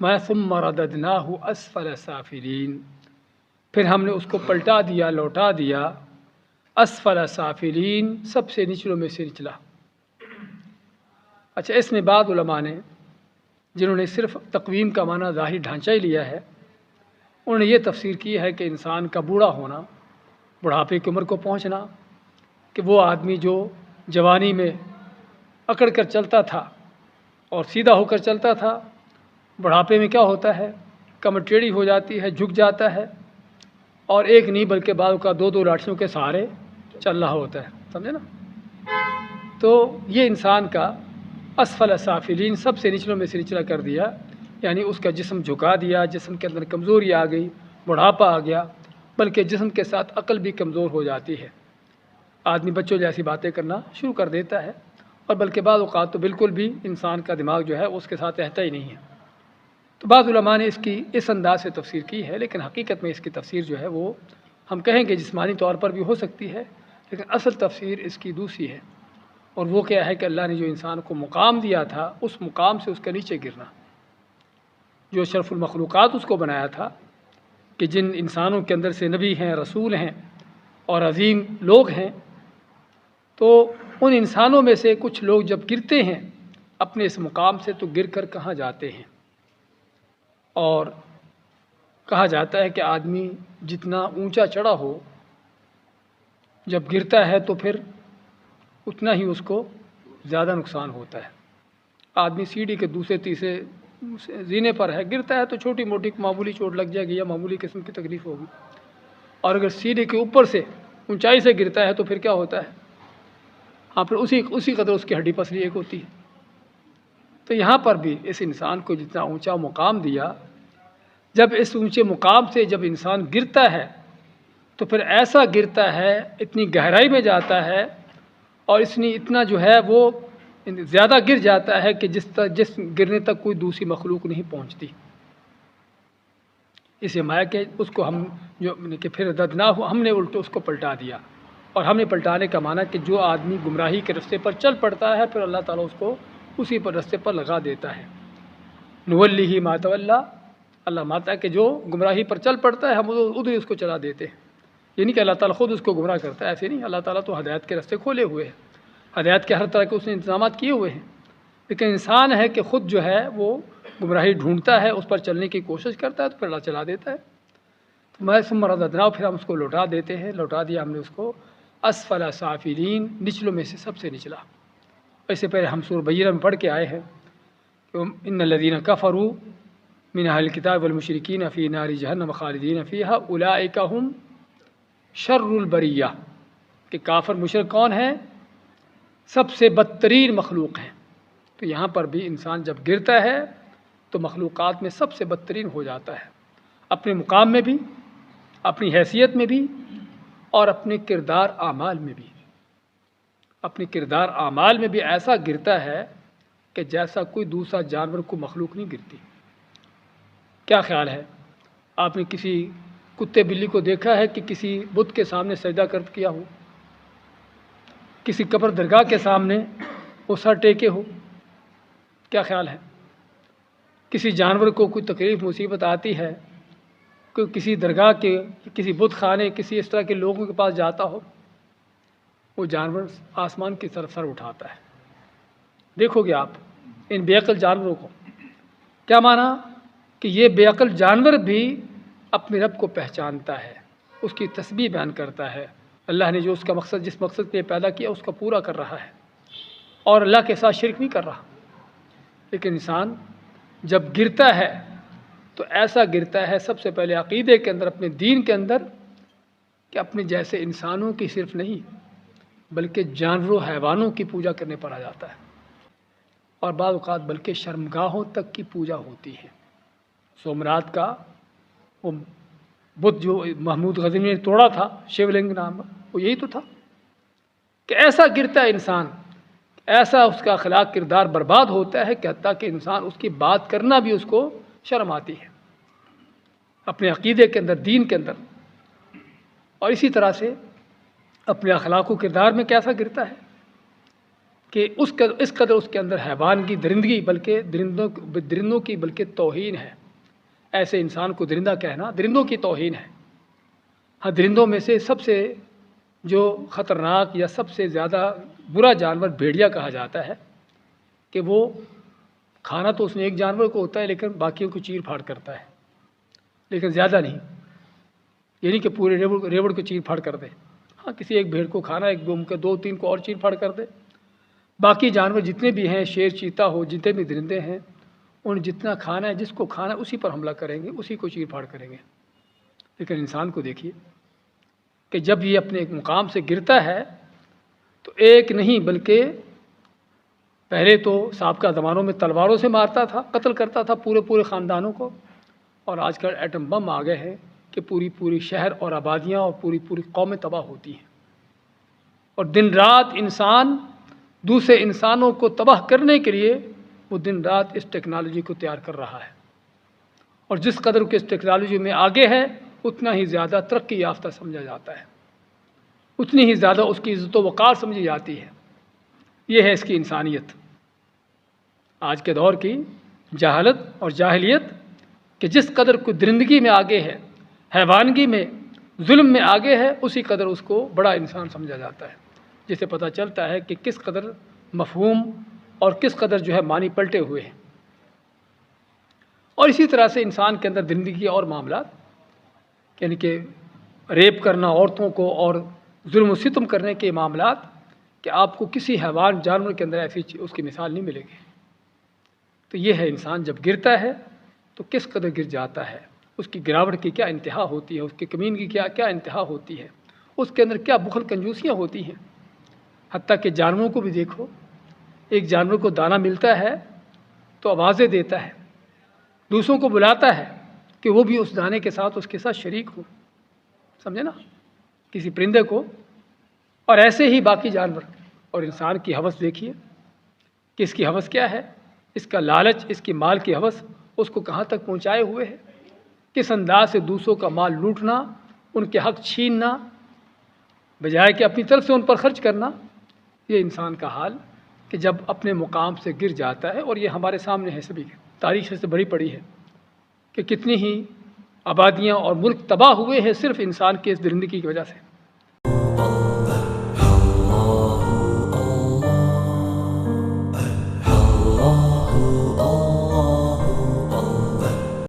میں ثم رددناہ اسفل سافلین، پھر ہم نے اس کو پلٹا دیا، لوٹا دیا، اسفل سافلین، سب سے نچلوں میں سے نچلا۔ اچھا، اس میں بعض علماء نے جنہوں نے صرف تقویم کا معنی ظاہری ڈھانچہ ہی لیا ہے، انہوں نے یہ تفسیر کی ہے کہ انسان کا بوڑھا ہونا، بڑھاپے کی عمر کو پہنچنا، کہ وہ آدمی جو جوانی میں اکڑ کر چلتا تھا اور سیدھا ہو کر چلتا تھا، بڑھاپے میں کیا ہوتا ہے، کمر ٹیڑھی ہو جاتی ہے، جھک جاتا ہے، اور ایک نہیں بلکہ بعض کا دو لاٹھیوں کے سہارے چل رہا ہوتا ہے، سمجھے نا۔ تو یہ انسان کا اسفل سافلین، سب سے نچلوں میں سے نچلا کر دیا، یعنی اس کا جسم جھکا دیا، جسم کے اندر کمزوری آ گئی، بڑھاپا آ گیا، بلکہ جسم کے ساتھ عقل بھی کمزور ہو جاتی ہے، آدمی بچوں جیسی باتیں کرنا شروع کر دیتا ہے، اور بلکہ بعض اوقات تو بالکل بھی انسان کا دماغ جو ہے اس کے ساتھ رہتا ہی نہیں ہے۔ تو بعض علماء نے اس کی اس انداز سے تفسیر کی ہے، لیکن حقیقت میں اس کی تفسیر جو ہے وہ ہم کہیں گے جسمانی طور پر بھی ہو سکتی ہے، لیکن اصل تفسیر اس کی دوسری ہے، اور وہ کیا ہے کہ اللہ نے جو انسان کو مقام دیا تھا، اس مقام سے اس کے نیچے گرنا، جو شرف المخلوقات اس کو بنایا تھا، کہ جن انسانوں کے اندر سے نبی ہیں، رسول ہیں اور عظیم لوگ ہیں، تو ان انسانوں میں سے کچھ لوگ جب گرتے ہیں اپنے اس مقام سے، تو گر کر کہاں جاتے ہیں؟ اور کہا جاتا ہے کہ آدمی جتنا اونچا چڑھا ہو، جب گرتا ہے تو پھر اتنا ہی اس کو زیادہ نقصان ہوتا ہے۔ آدمی سیڑھی کے دوسرے تیسرے زینے پر ہے، گرتا ہے تو چھوٹی موٹی معمولی چوٹ لگ جائے گی یا معمولی قسم کی تکلیف ہوگی، اور اگر سیڑھی کے اوپر سے اونچائی سے گرتا ہے تو پھر کیا ہوتا ہے؟ ہاں، پھر اسی قدر اس کی ہڈی پسلی ایک ہوتی ہے۔ تو یہاں پر بھی اس انسان کو جتنا اونچا مقام دیا، جب اس اونچے مقام سے جب انسان گرتا ہے تو پھر ایسا گرتا ہے، اتنی گہرائی میں جاتا ہے، اور اتنا جو ہے وہ زیادہ گر جاتا ہے کہ جس گرنے تک کوئی دوسری مخلوق نہیں پہنچتی۔ اسے مایا کہ اس کو ہم جو کہ پھر ددنا ہو، ہم نے الٹے اس کو پلٹا دیا، اور ہم نے پلٹانے کا معنی کہ جو آدمی گمراہی کے رستے پر چل پڑتا ہے، پھر اللہ تعالیٰ اس کو اسی پر رستے پر لگا دیتا ہے۔ نولیہ ما تولی، اللہ ماتا ہے کہ جو گمراہی پر چل پڑتا ہے ہم ادھر اس کو چلا دیتے ہیں۔ یہ نہیں کہ اللہ تعالیٰ خود اس کو گمراہ کرتا ہے، ایسے نہیں، اللہ تعالیٰ تو ہدایت کے رستے کھولے ہوئے ہیں، ہدایت کے ہر طرح کے اس نے انتظامات کیے ہوئے ہیں، لیکن انسان ہے کہ خود جو ہے وہ گمراہی ڈھونڈتا ہے، اس پر چلنے کی کوشش کرتا ہے، تو پھر اللہ چلا دیتا ہے۔ تو میں ثم رددناہ، پھر ہم اس کو لوٹا دیتے ہیں، لوٹا دیا ہم نے اس کو اسفل سافلین، نچلوں میں سے سب سے نچلا۔ ایسے پہلے ہم سورہ بینہ میں پڑھ کے آئے ہیں کہ ان الذین کفروا من اہل الکتاب والمشرکین فی نار جہنم خالدین فیہا اولئک ھم شر البریہ، کہ کافر مشرک کون ہیں؟ سب سے بدترین مخلوق ہیں۔ تو یہاں پر بھی انسان جب گرتا ہے تو مخلوقات میں سب سے بدترین ہو جاتا ہے، اپنے مقام میں بھی، اپنی حیثیت میں بھی، اور اپنے کردار اعمال میں بھی۔ اپنے کردار اعمال میں بھی ایسا گرتا ہے کہ جیسا کوئی دوسرا جانور کو مخلوق نہیں گرتی۔ کیا خیال ہے؟ آپ نے کسی کتے بلی کو دیکھا ہے کہ کسی بت کے سامنے سجدہ کیا ہو، کسی قبر درگاہ کے سامنے وہ سر ٹیکے ہو؟ کیا خیال ہے؟ کسی جانور کو کوئی تکلیف مصیبت آتی ہے، کوئی کسی درگاہ کے، کسی بت خانے، کسی اس طرح کے لوگوں کے پاس جاتا ہو، وہ جانور آسمان کی طرف سر اٹھاتا ہے۔ دیکھو گے آپ ان بے عقل جانوروں کو، کیا مانا کہ یہ بے عقل جانور بھی اپنے رب کو پہچانتا ہے، اس کی تسبیح بیان کرتا ہے، اللہ نے جو اس کا مقصد، جس مقصد پہ پیدا کیا اس کا پورا کر رہا ہے، اور اللہ کے ساتھ شرک نہیں کر رہا۔ لیکن انسان جب گرتا ہے تو ایسا گرتا ہے، سب سے پہلے عقیدے کے اندر، اپنے دین کے اندر، کہ اپنے جیسے انسانوں کی صرف نہیں بلکہ جانوروں حیوانوں کی پوجا کرنے پر آ جاتا ہے، اور بعض اوقات بلکہ شرمگاہوں تک کی پوجا ہوتی ہے۔ سومناتھ کا وہ بت جو محمود غزنوی نے توڑا تھا، شیو لنگ نام، وہ یہی تو تھا کہ ایسا گرتا ہے انسان، ایسا اس کا اخلاق کردار برباد ہوتا ہے کہ حتیٰ کہ انسان اس کی بات کرنا بھی اس کو شرم آتی ہے، اپنے عقیدے کے اندر، دین کے اندر۔ اور اسی طرح سے اپنے اخلاق و کردار میں کیسا گرتا ہے کہ اس قدر اس کے اندر حیوان کی درندگی بلکہ درندوں کی بلکہ توہین ہے۔ ایسے انسان کو درندہ کہنا درندوں کی توہین ہے۔ ہاں، درندوں میں سے سب سے جو خطرناک یا سب سے زیادہ برا جانور بھیڑیا کہا جاتا ہے کہ وہ کھانا تو اس نے ایک جانور کو ہوتا ہے لیکن باقیوں کو چیر پھاڑ کرتا ہے، لیکن زیادہ نہیں، یعنی کہ پورے ریوڑ کو چیر پھاڑ کر دے۔ ہاں، کسی ایک بھیڑ کو کھانا، ایک کے دو تین کو اور چیر پھاڑ کر دے۔ باقی جانور جتنے بھی ہیں، شیر چیتا ہو، جتنے بھی درندے ہیں، ان جتنا کھانا ہے، جس کو کھانا ہے اسی پر حملہ کریں گے، اسی کو چیر پھاڑ کریں گے۔ لیکن انسان کو دیکھیے کہ جب یہ اپنے ایک مقام سے گرتا ہے تو ایک نہیں بلکہ پہلے تو سابقہ زمانوں میں تلواروں سے مارتا تھا، قتل کرتا تھا پورے خاندانوں کو، اور آج کل ایٹم بم آ گئے ہیں کہ پوری شہر اور آبادیاں اور پوری قومیں تباہ ہوتی ہیں۔ اور دن رات انسان دوسرے انسانوں کو تباہ کرنے کے لیے وہ دن رات اس ٹیکنالوجی کو تیار کر رہا ہے، اور جس قدر کے اس ٹیکنالوجی میں آگے ہے اتنا ہی زیادہ ترقی یافتہ سمجھا جاتا ہے، اتنی ہی زیادہ اس کی عزت و وقار سمجھی جاتی ہے۔ یہ ہے اس کی انسانیت، آج کے دور کی جہالت اور جاہلیت، کہ جس قدر کو درندگی میں آگے ہے، حیوانگی میں، ظلم میں آگے ہے، اسی قدر اس کو بڑا انسان سمجھا جاتا ہے، جس سے پتہ چلتا ہے کہ کس قدر مفہوم اور کس قدر جو ہے معنی پلٹے ہوئے ہیں۔ اور اسی طرح سے انسان کے اندر درندگی اور معاملات، یعنی کہ ریپ کرنا عورتوں کو اور ظلم و ستم کرنے کے معاملات، کہ آپ کو کسی حیوان جانور کے اندر ایسی اس کی مثال نہیں ملے گی۔ تو یہ ہے انسان جب گرتا ہے تو کس قدر گر جاتا ہے، اس کی گراوٹ کی کیا انتہا ہوتی ہے، اس کی کمین کی کیا انتہا ہوتی ہے، اس کے اندر کیا بخل کنجوسیاں ہوتی ہیں۔ حتیٰ کہ جانوروں کو بھی دیکھو، ایک جانور کو دانہ ملتا ہے تو آوازیں دیتا ہے، دوسروں کو بلاتا ہے کہ وہ بھی اس دانے کے ساتھ اس کے ساتھ شریک ہو، سمجھے نا، کسی پرندے کو، اور ایسے ہی باقی جانور۔ اور انسان کی ہوس دیکھیے کہ اس کی ہوس کیا ہے، اس کا لالچ، اس کی مال کی ہوس اس کو کہاں تک پہنچائے ہوئے ہے، کس انداز سے دوسروں کا مال لوٹنا، ان کے حق چھیننا بجائے کہ اپنی طرف سے ان پر خرچ کرنا۔ یہ انسان کا حال کہ جب اپنے مقام سے گر جاتا ہے، اور یہ ہمارے سامنے ہے، سبھی تاریخ سے بڑی پڑی ہے کہ کتنی ہی آبادیاں اور ملک تباہ ہوئے ہیں صرف انسان کے اس درندگی کی وجہ سے۔